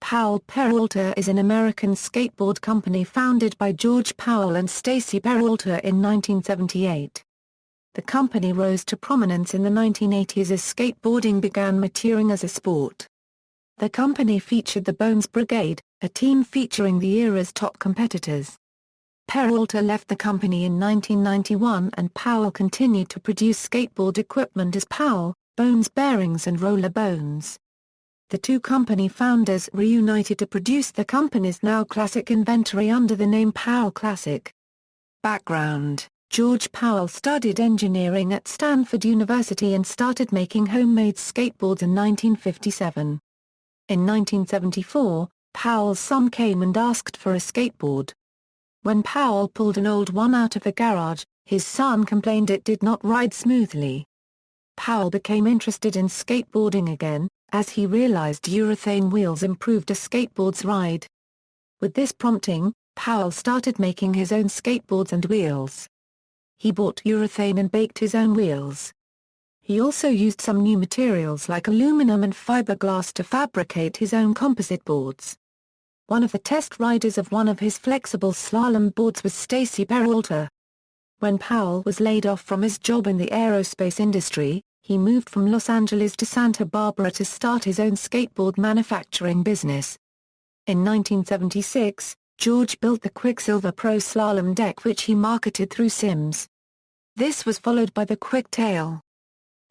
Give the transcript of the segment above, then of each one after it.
Powell Peralta is an American skateboard company founded by George Powell and Stacy Peralta in 1978. The company rose to prominence in the 1980s as skateboarding began maturing as a sport. The company featured the Bones Brigade, a team featuring the era's top competitors. Peralta left the company in 1991 and Powell continued to produce skateboard equipment as Powell, Bones Bearings and Roller Bones. The two company founders reunited to produce the company's now classic inventory under the name Powell Classic. Background: George Powell studied engineering at Stanford University and started making homemade skateboards in 1957. In 1974, Powell's son came and asked for a skateboard. When Powell pulled an old one out of the garage, his son complained it did not ride smoothly. Powell became interested in skateboarding again, as he realized urethane wheels improved a skateboard's ride. With this prompting, Powell started making his own skateboards and wheels. He bought urethane and baked his own wheels. He also used some new materials like aluminum and fiberglass to fabricate his own composite boards. One of the test riders of one of his flexible slalom boards was Stacy Peralta. When Powell was laid off from his job in the aerospace industry, he moved from Los Angeles to Santa Barbara to start his own skateboard manufacturing business. In 1976, George built the Quicksilver Pro Slalom deck which he marketed through Sims. This was followed by the Quicktail.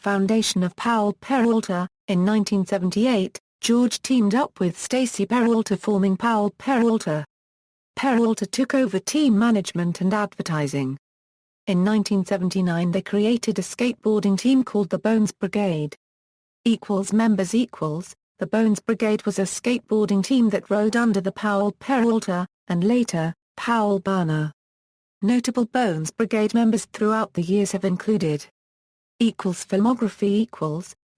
Foundation of Powell Peralta. In 1978, George teamed up with Stacy Peralta forming Powell Peralta. Peralta took over team management and advertising. In 1979 they created a skateboarding team called the Bones Brigade. Members The Bones Brigade was a skateboarding team that rode under the Powell Peralta, and later, Powell banner. Notable Bones Brigade members throughout the years have included Filmography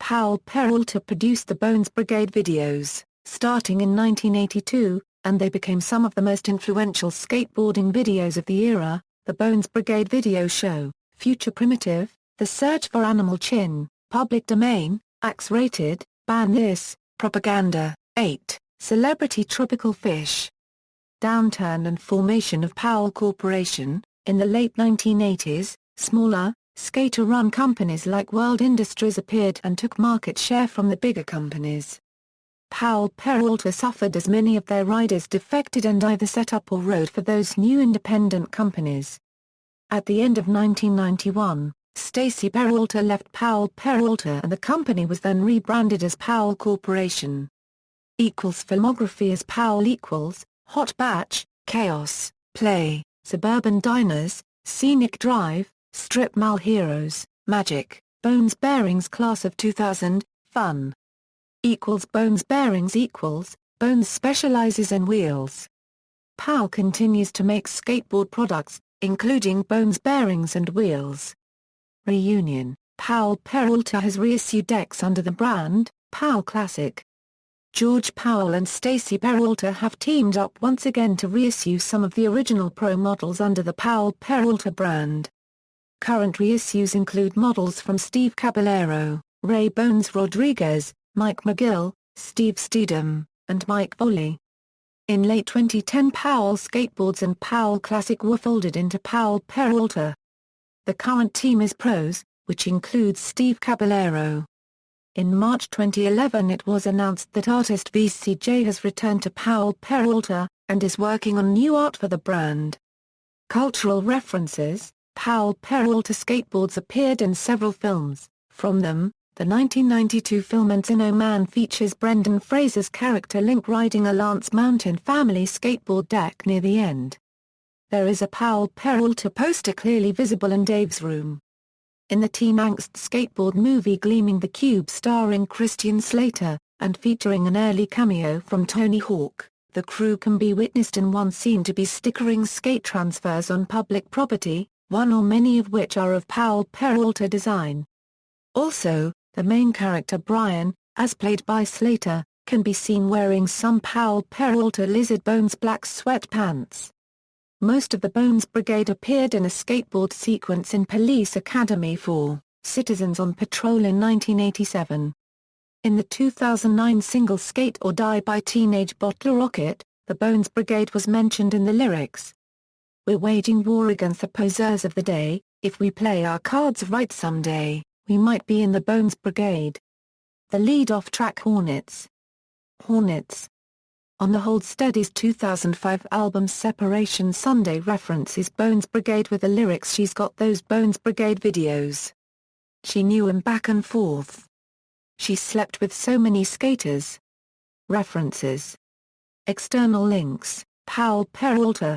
Powell Peralta produced the Bones Brigade videos, starting in 1982, and they became some of the most influential skateboarding videos of the era. The Bones Brigade Video Show, Future Primitive, The Search for Animal Chin, Public Domain, X-Rated, Ban This, Propaganda, 8, Celebrity Tropical Fish. Downturn and formation of Powell Corporation. In the late 1980s, smaller, skater-run companies like World Industries appeared and took market share from the bigger companies. Powell Peralta suffered as many of their riders defected and either set up or rode for those new independent companies. At the end of 1991, Stacy Peralta left Powell Peralta and the company was then rebranded as Powell Corporation. Filmography as Powell Hot Batch, Chaos, Play, Suburban Diners, Scenic Drive, Strip Mall Heroes, Magic, Bones Bearings Class of 2000, Fun. Bones Bearings Bones specializes in wheels. Powell continues to make skateboard products, including Bones Bearings and wheels. Reunion: Powell Peralta has reissued decks under the brand, Powell Classic. George Powell and Stacy Peralta have teamed up once again to reissue some of the original Pro models under the Powell Peralta brand. Current reissues include models from Steve Caballero, Ray Bones Rodriguez, Mike McGill, Steve Steedham, and Mike Volley. In late 2010 Powell Skateboards and Powell Classic were folded into Powell Peralta. The current team is Pros, which includes Steve Caballero. In March 2011 it was announced that artist VCJ has returned to Powell Peralta, and is working on new art for the brand. Cultural references: Powell Peralta skateboards appeared in several films, from them, the 1992 film Encino Man features Brendan Fraser's character Link riding a Lance Mountain family skateboard deck near the end. There is a Powell Peralta poster clearly visible in Dave's room. In the teen angst skateboard movie Gleaming the Cube starring Christian Slater, and featuring an early cameo from Tony Hawk, the crew can be witnessed in one scene to be stickering skate transfers on public property, one or many of which are of Powell Peralta design. Also, the main character Brian, as played by Slater, can be seen wearing some Powell Peralta Lizard Bones black sweatpants. Most of the Bones Brigade appeared in a skateboard sequence in Police Academy 4, Citizens on Patrol in 1987. In the 2009 single Skate or Die by Teenage Bottle Rocket, the Bones Brigade was mentioned in the lyrics. We're waging war against the posers of the day, if we play our cards right someday, we might be in the Bones Brigade. The lead-off track Hornets. Hornets. On the Hold Steady's 2005 album Separation Sunday references Bones Brigade with the lyrics She's got those Bones Brigade videos. She knew him back and forth. She slept with so many skaters. References. External links, Powell Peralta.